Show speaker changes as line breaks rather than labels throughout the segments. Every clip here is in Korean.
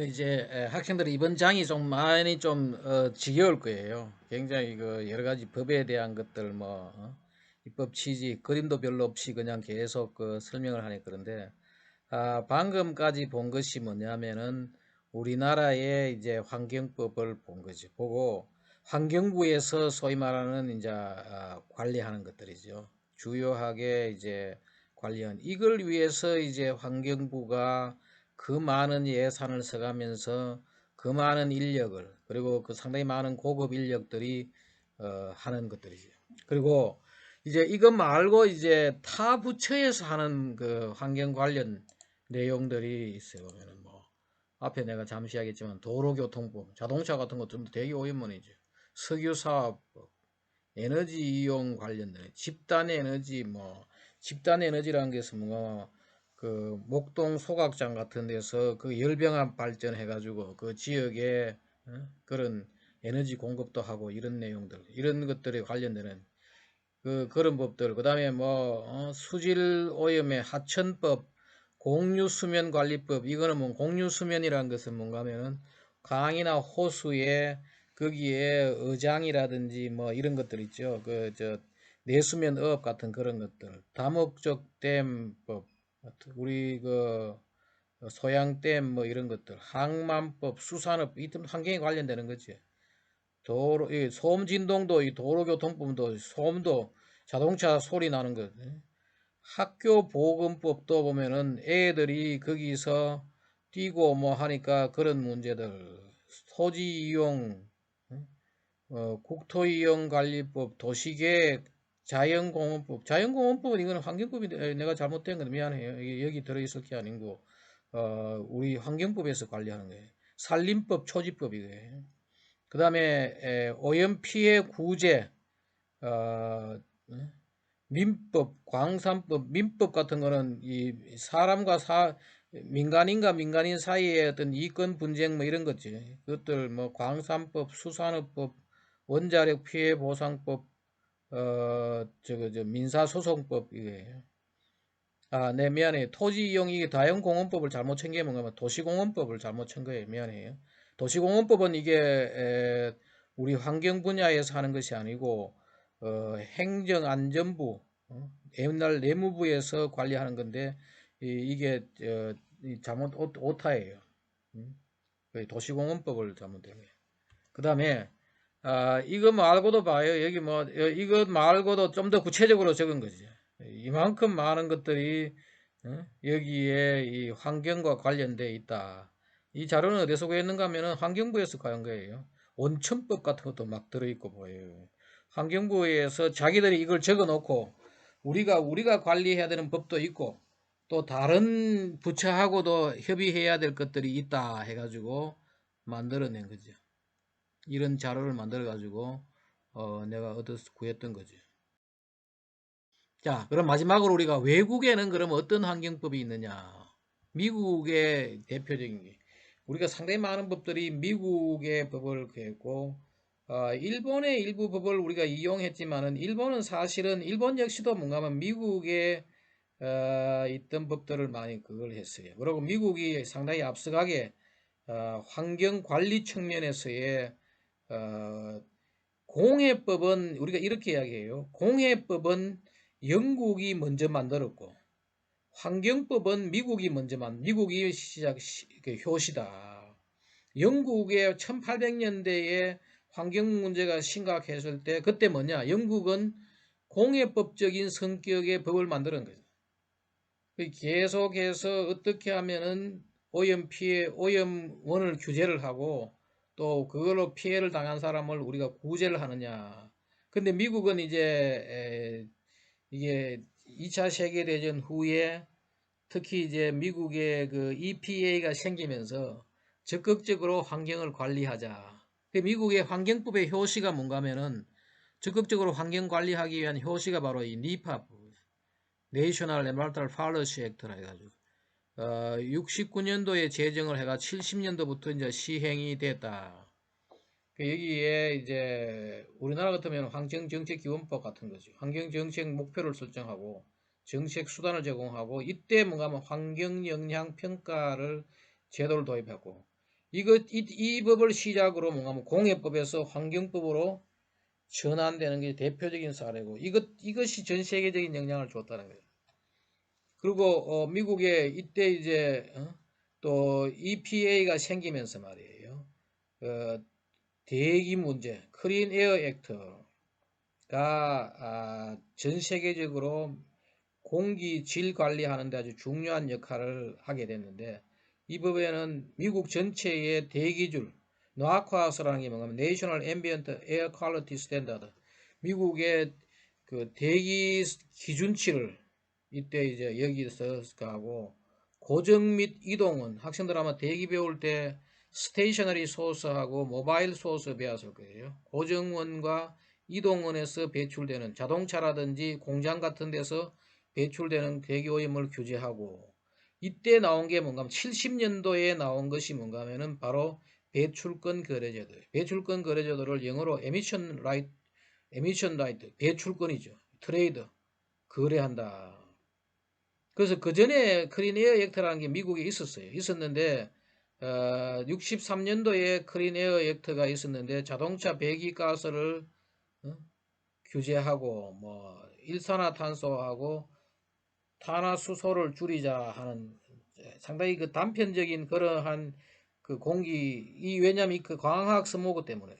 이제 학생들이 이번 장이 좀 많이 좀 지겨울 거예요. 굉장히 그 여러 가지 법에 대한 것들 뭐 입법 취지 그림도 별로 없이 그냥 계속 그 설명을 하니 그런데 방금까지 본 것이 뭐냐면은 우리나라의 이제 환경법을 본 거죠. 보고 환경부에서 소위 말하는 이제 관리하는 것들이죠. 주요하게 이제 관리한 이걸 위해서 이제 환경부가 그 많은 예산을 써가면서 그 많은 인력을 그리고 그 상당히 많은 고급 인력들이 하는 것들이죠. 그리고 이제 이것 말고 이제 타 부처에서 하는 그 환경 관련 내용들이 있어요. 보면은 뭐 앞에 내가 잠시 하겠지만 도로교통법, 자동차 같은 것도 되게 오염원이죠. 석유사업법, 에너지 이용 관련된 집단 에너지 뭐 집단 에너지라는 게서 뭔가 그 목동 소각장 같은 데서 그 열병합 발전해 가지고 그 지역에 그런 에너지 공급도 하고 이런 내용들 이런 것들에 관련되는 그런 법들 그다음에 뭐 수질 오염의 하천법 공유수면관리법 이거는 뭐 공유수면이라는 것은 뭔가 하면은 강이나 호수에 거기에 어장이라든지 뭐 이런 것들 있죠. 그 저 내수면업 같은 그런 것들 다목적 댐법 우리 그 소양댐 뭐 이런 것들 항만법 수산업 이 환경에 관련되는 거지. 도로 이 소음 진동도 이 도로교통법도 소음도 자동차 소리 나는 것 학교 보건법도 보면은 애들이 거기서 뛰고 뭐 하니까 그런 문제들 토지 이용 국토 이용 관리법 도시계획 자연공원법 자연공원법은 이거는 환경법인데 내가 잘못된 건 미안해요. 이게 여기 들어있을 게 아니고 우리 환경법에서 관리하는 거예요. 산림법 초지법 이거예요. 그 다음에 오염 피해 구제 어, 민법, 광산법, 민법 같은 거는 이 사람과 민간인과 민간인 사이의 어떤 이권 분쟁 뭐 이런 거지. 그것들 뭐 광산법, 수산업법, 원자력 피해 보상법, 저 민사소송법 이거예요. 네, 미안해요. 토지 이용 이게 다연공원법을 잘못 챙기면 뭐 도시공원법을 잘못 친 거예요. 미안해요. 도시공원법은 이게 우리 환경 분야에서 하는 것이 아니고 행정안전부 옛날 내무부에서 관리하는 건데 이게 잘못 오타예요. 도시공원법을 잘못된 거예요. 그 다음에 이거 말고도 봐요. 여기 뭐 이거 말고도 좀 더 구체적으로 적은 거지. 이만큼 많은 것들이 여기에 이 환경과 관련돼 있다. 이 자료는 어디서 구했는가 하면은 환경부에서 구한 거예요. 온천법 같은 것도 막 들어있고 보여요. 환경부에서 자기들이 이걸 적어 놓고 우리가 관리해야 되는 법도 있고 또 다른 부처하고도 협의해야 될 것들이 있다 해가지고 만들어낸 거죠. 이런 자료를 만들어 가지고 내가 얻어서 구했던 거지. 자, 그럼 마지막으로 우리가 외국에는 그럼 어떤 환경법이 있느냐? 미국의 대표적인 게 우리가 상당히 많은 법들이 미국의 법을 구했고 일본의 일부 법을 우리가 이용했지만은 일본은 사실은 일본 역시도 뭔가 하면 미국에 있던 법들을 많이 그걸 했어요. 그리고 미국이 상당히 앞서가게 환경 관리 측면에서의 어, 공해법은 우리가 이렇게 이야기해요. 공해법은 영국이 먼저 만들었고 환경법은 미국이 시작 그 효시다. 영국의 1800년대에 환경 문제가 심각했을 때 그때 뭐냐? 영국은 공해법적인 성격의 법을 만드는 거죠. 계속해서 어떻게 하면은 오염 피해, 오염원을 규제를 하고 또 그걸로 피해를 당한 사람을 우리가 구제를 하느냐. 근데 미국은 이제 이게 2차 세계대전 후에 특히 이제 미국의 그 EPA가 생기면서 적극적으로 환경을 관리하자. 미국의 환경법의 효시가 뭔가 하면은 적극적으로 환경 관리하기 위한 효시가 바로 이 니파 내셔널 엔바이런먼탈 팔러시 액트라 해가지고 69년도에 제정을 해가 70년도부터 이제 시행이 됐다. 여기에 이제 우리나라 같으면 환경정책기본법 같은 거죠. 환경정책 목표를 설정하고 정책 수단을 제공하고 이때 뭔가 하면 환경영향평가를 제도를 도입하고 이 법을 시작으로 뭔가 하면 공해법에서 환경법으로 전환되는 게 대표적인 사례고, 이것이 전 세계적인 영향을 줬다는 거예요. 그리고 미국에 이때 이제 또 EPA가 생기면서 말이에요. 대기 문제, 클린 에어 액트가 전 세계적으로 공기 질 관리하는 데 아주 중요한 역할을 하게 됐는데, 이 법에는 미국 전체의 대기줄, 노아카스라는 게 뭐냐면 National Ambient Air Quality Standard, 미국의 그 대기 기준치를 이때 이제 여기서 하고, 고정 및 이동은 학생들 아마 대기 배울 때 스테이셔너리 소스하고 모바일 소스 배웠을 거예요. 고정원과 이동원에서 배출되는 자동차라든지 공장 같은 데서 배출되는 대기오염을 규제하고, 이때 나온 게 뭔가 하면 70년도에 나온 것이 뭔가 하면은 바로 배출권 거래제도. 배출권 거래제도를 영어로 에미션 라이트, 배출권이죠. 트레이드, 거래한다. 그래서 그 전에 클린 에어 액트라는 게 미국에 있었어요. 있었는데 63년도에 클린 에어 액트가 있었는데, 자동차 배기가스를 규제하고 뭐 일산화탄소하고 탄화수소를 줄이자 하는 상당히 그 단편적인 그러한 그 왜냐면 그 광학 스모그 때문에,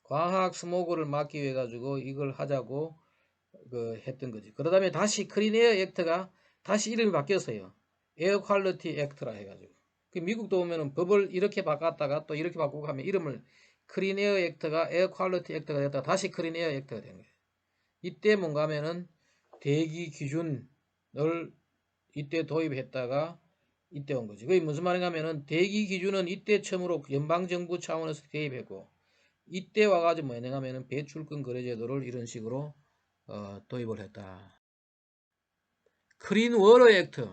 광학 스모그를 막기 위해 가지고 이걸 하자고 그 했던 거지. 그 다음에 다시 클린 에어 액트가 다시 이름이 바뀌었어요. 에어 퀄리티 액트라 해가지고. 그 미국도 보면은 법을 이렇게 바꿨다가 또 이렇게 바꾸고 하면 이름을 클린 에어 액트가 에어 퀄리티 액트가 됐다가 다시 클린 에어 액트가 된 거예요. 이때 뭔가 하면은 대기 기준을 이때 도입했다가 이때 온 거지. 그게 무슨 말인가 하면은 대기 기준은 이때 처음으로 연방정부 차원에서 도입했고, 이때 와가지고 뭐냐 하면은 배출권 거래제도를 이런 식으로 도입을 했다. 클린 워터 액트.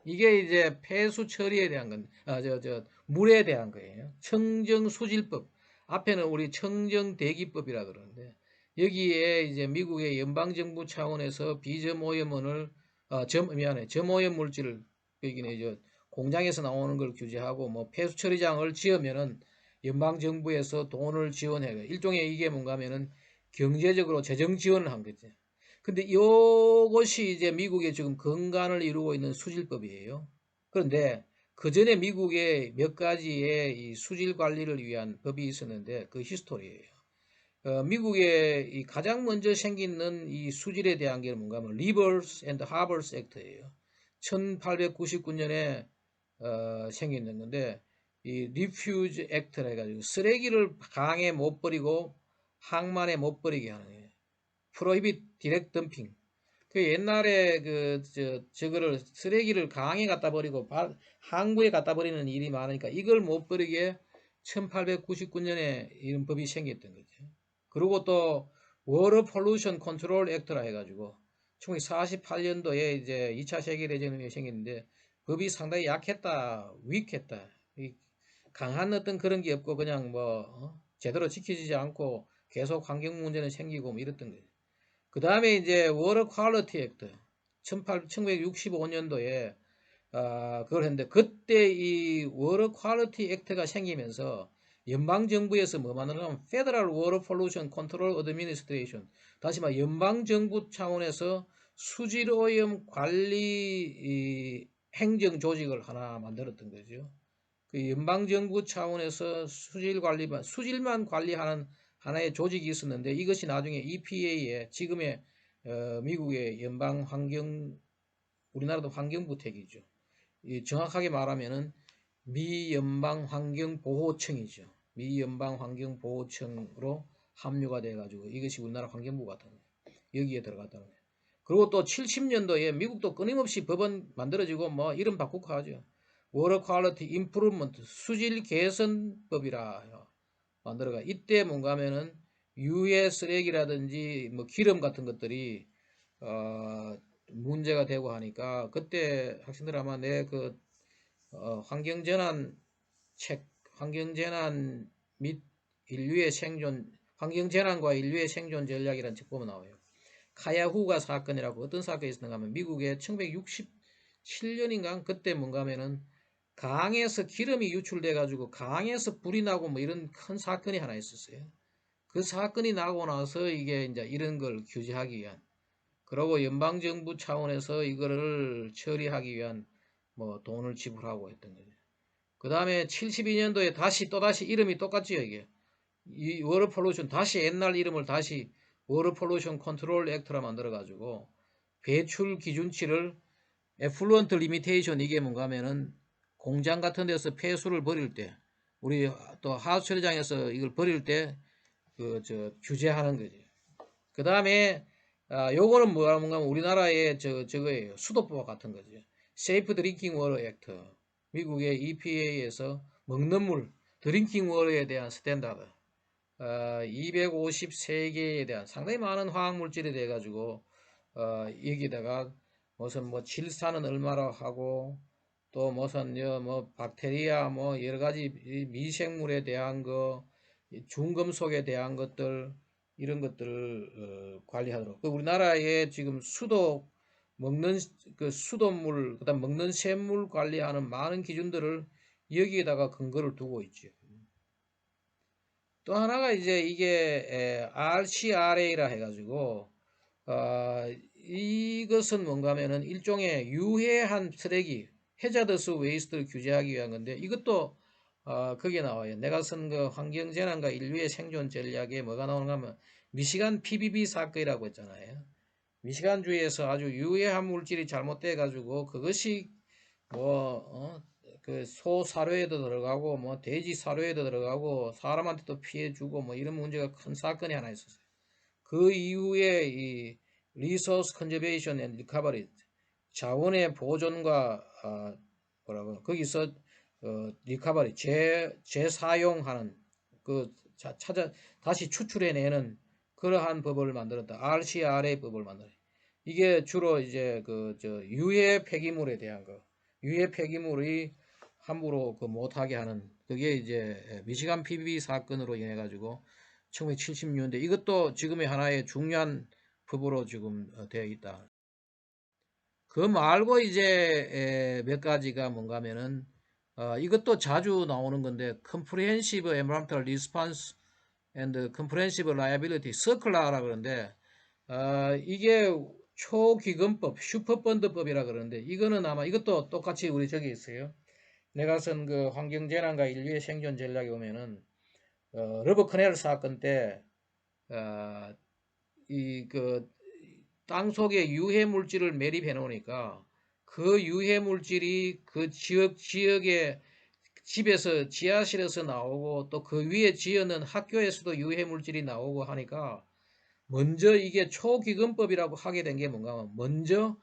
이게 이제 폐수 처리에 대한 건, 물에 대한 거예요. 청정수질법. 앞에는 우리 청정대기법이라 그러는데, 여기에 이제 미국의 연방정부 차원에서 비점오염원을, 점오염 물질을, 여기는 이제 공장에서 나오는 걸 규제하고, 뭐 폐수 처리장을 지으면은 연방정부에서 돈을 지원해요. 일종의 이게 뭔가 하면은 경제적으로 재정 지원을 한 거죠. 근데 이것이 이제 미국의 지금 근간을 이루고 있는 수질법이에요. 그런데 그 전에 미국에 몇 가지의 이 수질 관리를 위한 법이 있었는데 그 히스토리예요. 미국에 이 가장 먼저 생기는 이 수질에 대한 게 뭔가 하면 Rivers and Harbors Act예요. 1899년에 생긴 건데, 이 Refuge Act라 해가지고 쓰레기를 강에 못 버리고 항만에 못 버리게 하는 거예요. 프로히빗 디렉트 덤핑. 그 옛날에 저거를 쓰레기를 강에 갖다 버리고 항구에 갖다 버리는 일이 많으니까 이걸 못 버리게 1899년에 이런 법이 생겼던 거죠. 그리고 또 워터 폴루션 컨트롤 액트라 해가지고 1948년도에 이제 2차 세계대전이 생겼는데, 법이 상당히 약했다, 위익했다. 강한 어떤 그런 게 없고 그냥 제대로 지켜지지 않고 계속 환경 문제는 생기고 뭐 이랬던 거예요. 그 다음에 이제 워터 퀄리티 액트 1965년도에 그걸 했는데, 그때 이 워터 퀄리티 액트가 생기면서 연방정부에서 뭐 만들냐면 Federal Water Pollution Control Administration, 다시 말해 연방정부 차원에서 수질오염 관리 행정 조직을 하나 만들었던 거죠. 그 연방정부 차원에서 수질만 관리하는 하나의 조직이 있었는데, 이것이 나중에 EPA에 지금의 미국의 우리나라도 환경부택이죠. 정확하게 말하면은 미연방환경보호청이죠. 미연방환경보호청으로 합류가 돼가지고 이것이 우리나라 환경부 같은 거예요. 여기에 들어갔다는 거예요. 그리고 또 70년도에 미국도 끊임없이 법은 만들어지고 뭐 이름 바꾸고 하죠. 워터 퀄리티 임프루먼트, 수질 개선법이라 만들어가. 이때 뭔가 하면은 유해 쓰레기라든지 뭐 기름 같은 것들이 문제가 되고 하니까, 그때 학생들 아마 내 환경재난 책, 환경재난 및 인류의 생존, 환경재난과 인류의 생존 전략이라는 책 보면 나와요. 카야후가 사건이라고, 어떤 사건이 있었는가 하면 미국의 1967년인가 그때 뭔가 하면은 강에서 기름이 유출돼 가지고 강에서 불이 나고 뭐 이런 큰 사건이 하나 있었어요. 그 사건이 나고 나서 이게 이제 이런 걸 규제하기 위한, 그리고 연방정부 차원에서 이거를 처리하기 위한 뭐 돈을 지불하고 했던 거죠. 그 다음에 72년도에 또다시 이름이 똑같지요, 이게. 이 워터 폴루션, 다시 옛날 이름을 다시 워터 폴루션 컨트롤 액트라 만들어가지고 배출 기준치를 애플루언트 리미테이션, 이게 뭔가 하면은 공장 같은 데서 폐수를 버릴 때, 우리 또 하우스 처리장에서 이걸 버릴 때 규제하는 거지. 그 다음에 요거는 뭔가 하면 우리나라의 저거예요. 수도법 같은 거죠. 세이프 드링킹 워터 액트. 미국의 EPA에서 먹는 물, 드링킹 워터에 대한 스탠다드. 253개에 대한 상당히 많은 화학 물질에 대해 가지고 여기다가 무슨 뭐 질산은 얼마나 하고, 또 무슨 뭐 박테리아 뭐 여러 가지 미생물에 대한 거, 중금속에 대한 것들, 이런 것들을 관리하도록. 그 우리나라에 지금 수도 먹는 그 수돗물, 그다음 먹는 샘물 관리하는 많은 기준들을 여기에다가 근거를 두고 있죠. 또 하나가 이제 이게 RCRA라 해가지고 이것은 뭔가 하면은 일종의 유해한 쓰레기, 해자더스 웨이스트를 규제하기 위한 건데, 이것도 거기에 나와요. 내가 쓴 그 환경재난과 인류의 생존 전략에 뭐가 나오는가 하면 미시간 PBB 사건이라고 했잖아요. 미시간주에서 아주 유해한 물질이 잘못돼 가지고 그것이 뭐 그 소 사료에도 들어가고 뭐 돼지 사료에도 들어가고 사람한테도 피해 주고 뭐 이런 문제가 큰 사건이 하나 있었어요. 그 이후에 이 리소스 컨저베이션 앤 리커버리, 자원의 보존과 뭐라고 거기서 리커버리, 재사용하는 그 찾아 다시 추출해내는 그러한 법을 만들었다. RCRA 법을 만들어. 이게 주로 이제 유해 폐기물에 대한 거, 유해 폐기물이 함부로 못하게 하는, 그게 이제 미시간 PBB 사건으로 인해 가지고 1970년대, 이것도 지금의 하나의 중요한 법으로 지금 되어 있다. 그 말고 이제 몇 가지가 뭔가 하면은 이것도 자주 나오는 건데, Comprehensive Environmental Response and Comprehensive Liability, 서클라라 그러는데, 이게 초기금법, 슈퍼펀드법이라 그러는데, 이거는 아마 이것도 똑같이 우리 저기 있어요. 내가 쓴 그 환경재난과 인류의 생존 전략에 보면은 러버 커넬 사건 때 이 땅 속에 유해 물질을 매립해 놓으니까 그 유해 물질이 그 지역의 집에서 지하실에서 나오고, 또 그 위에 지어놓은 학교에서도 유해 물질이 나오고 하니까, 먼저 이게 초기금법이라고 하게 된 게 뭔가 하면, 먼저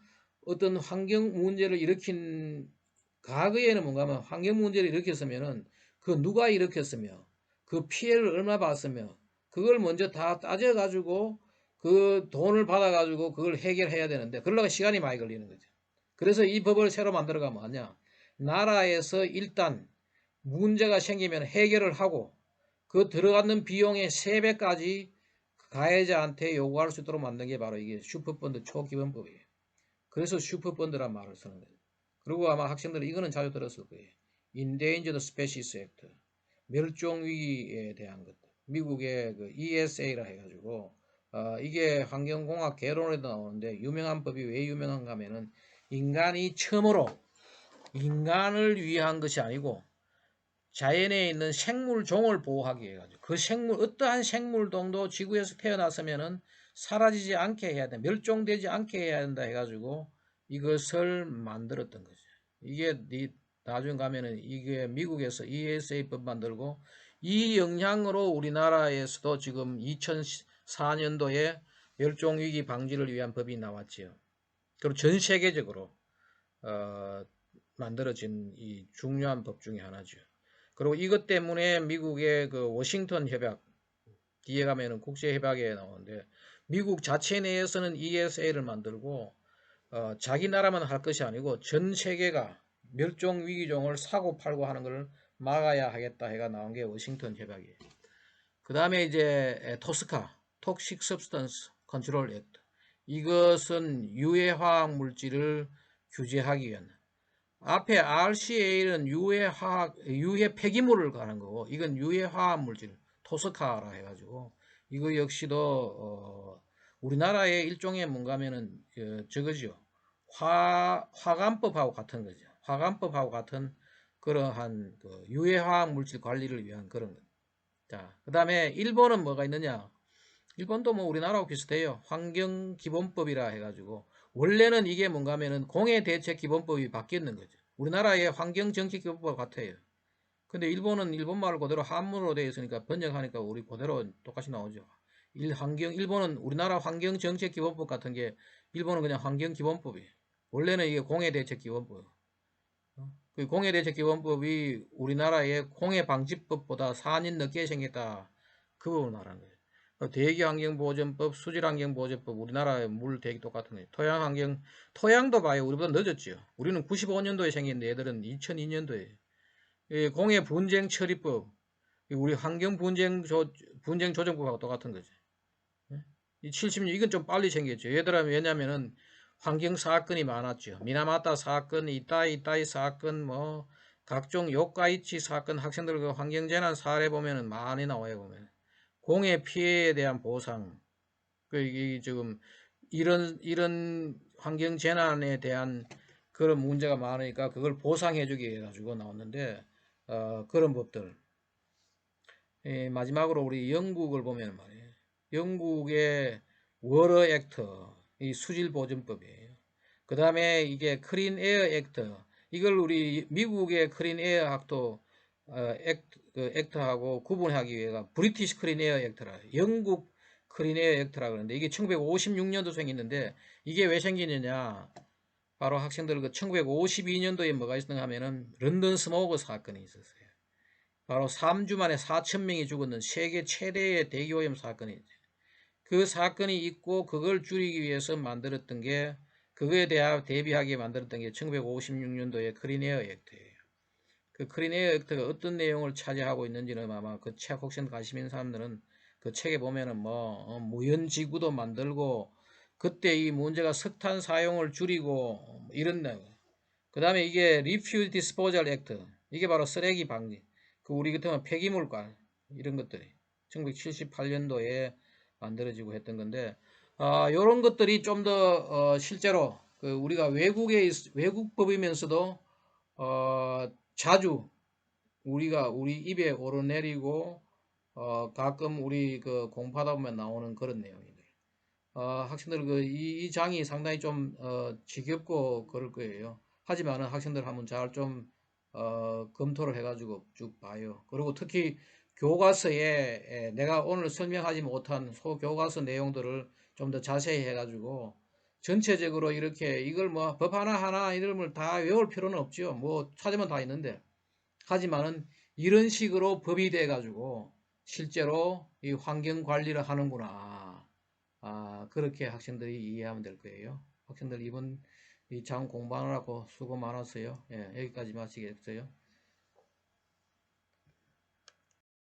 어떤 환경 문제를 일으킨, 과거에는 뭔가 하면 환경 문제를 일으켰으면은 그 누가 일으켰으며 그 피해를 얼마 봤으며 그걸 먼저 다 따져가지고 그 돈을 받아가지고 그걸 해결해야 되는데, 그러려고 시간이 많이 걸리는 거죠. 그래서 이 법을 새로 만들어가면 뭐냐, 나라에서 일단 문제가 생기면 해결을 하고 그 들어가는 비용의 3배까지 가해자한테 요구할 수 있도록 만든 게 바로 이게 슈퍼펀드 초기본법이에요. 그래서 슈퍼펀드란 말을 쓰는 거예요. 그리고 아마 학생들은 이거는 자주 들었을 거예요. Endangered Species Act, 멸종위기에 대한 것. 미국의 그 ESA라 해가지고 이게 환경공학 개론에도 나오는데, 유명한 법이 왜 유명한가 하면은, 인간이 처음으로 인간을 위한 것이 아니고 자연에 있는 생물종을 보호하기 위해 가지고, 그 어떠한 생물종도 지구에서 태어났으면은 사라지지 않게 해야 돼, 멸종되지 않게 해야 된다 해가지고 이것을 만들었던 거죠. 이게 나중 가면은 이게 미국에서 ESA법 만들고, 이 영향으로 우리나라에서도 지금 2004년도에 멸종위기 방지를 위한 법이 나왔지요. 그리고 전 세계적으로 만들어진 이 중요한 법 중에 하나죠. 그리고 이것 때문에 미국의 그 워싱턴 협약, 뒤에 가면은 국제 협약에 나오는데, 미국 자체 내에서는 ESA를 만들고 자기 나라만 할 것이 아니고 전 세계가 멸종 위기종을 사고 팔고 하는 것을 막아야 하겠다 해가 나온 게 워싱턴 협약이에요. 그 다음에 이제 토스카, Toxic Substance Control Act, 이것은 유해 화학 물질을 규제하기 위한 앞에 RCA는 유해 폐기물을 가는 거고, 이건 유해 화학 물질, 토스카라 해가지고, 이거 역시도, 우리나라의 일종의 뭔가면은, 저거죠. 화관법하고 같은 거죠. 화관법하고 같은 그러한 그 유해 화학 물질 관리를 위한 그런 것. 자, 그 다음에 일본은 뭐가 있느냐? 일본도 뭐 우리나라하고 비슷해요. 환경기본법이라 해가지고 원래는 이게 뭔가 하면은 공해대책기본법이 바뀌었는 거죠. 우리나라의 환경정책기본법 같아요. 근데 일본은 일본말 그대로 한문으로 되어 있으니까 번역하니까 우리 그대로 똑같이 나오죠. 일본은 우리나라 환경정책기본법 같은 게 일본은 그냥 환경기본법이에요. 원래는 이게 공해대책기본법. 그 공해대책기본법이 우리나라의 공해방지법보다 4년 늦게 생겼다. 그 부분을 말하는 거예요. 대기환경보전법, 수질환경보전법, 우리나라의 물 대기 똑같은 거예요. 토양도 봐요. 우리보다 늦었죠. 우리는 95년도에 생겼는데 얘들은 2002년도에. 공해분쟁처리법, 우리 분쟁조정법하고 똑같은 거죠. 이 70년, 이건 좀 빨리 생겼죠. 얘들은 왜냐면은 환경 사건이 많았죠. 미나마타 사건, 이따이 사건, 뭐, 각종 요카이치 사건, 학생들 그 환경재난 사례 보면은 많이 나와요, 보면. 공해 피해에 대한 보상, 이 지금, 이런 환경재난에 대한 그런 문제가 많으니까 그걸 보상해주기 해가지고 나왔는데, 그런 법들. 마지막으로 우리 영국을 보면 말이에요. 영국의 워러 액트, 이 수질보전법이에요. 그 다음에 이게 크린 에어 액트, 이걸 우리 미국의 크린 에어 액트하고 구분하기 위해가 브리티시 크린 에어 액트라, 영국 크린 에어 액트라 그러는데 이게 1956년도 생겼는데 이게 왜 생기느냐? 바로 학생들 그 1952년도에 뭐가 있었는가 하면은 런던 스모그 사건이 있었어요. 바로 3주 만에 4천 명이 죽었는 세계 최대의 대기오염 사건이죠. 그 사건이 있고 그걸 줄이기 위해서 만들었던 게, 그거에 대비하게 만들었던 게 1956년도의 크린에어 액트예요. 그 크린에어 액트가 어떤 내용을 차지하고 있는지는 아마 그 책 혹시 관심 있는 사람들은 그 책에 보면은 뭐 무연지구도 만들고, 그때 이 문제가 석탄 사용을 줄이고 이런 내용. 그 다음에 이게 Refuse Disposal Act, 이게 바로 쓰레기 방지, 그 우리 같으면 폐기물관 이런 것들이 1978년도에 만들어지고 했던 건데, 이런 것들이 좀 더 실제로 그 우리가 외국법이면서도 자주 우리 입에 오르내리고 가끔 우리 그 공부하다 보면 나오는 그런 내용이들. 학생들 이 장이 상당히 좀 지겹고 그럴 거예요. 하지만은 학생들 한번 잘 좀 검토를 해가지고 쭉 봐요. 그리고 특히 교과서에 내가 오늘 설명하지 못한 소교과서 내용들을 좀 더 자세히 해가지고 전체적으로 이렇게 이걸 뭐 법 하나 이름을 다 외울 필요는 없죠. 뭐 찾으면 다 있는데, 하지만은 이런 식으로 법이 돼가지고 실제로 이 환경 관리를 하는구나. 그렇게 학생들이 이해하면 될 거예요. 학생들 이번 이 장 공부하느라고 수고 많았어요. 예, 여기까지 마치겠어요.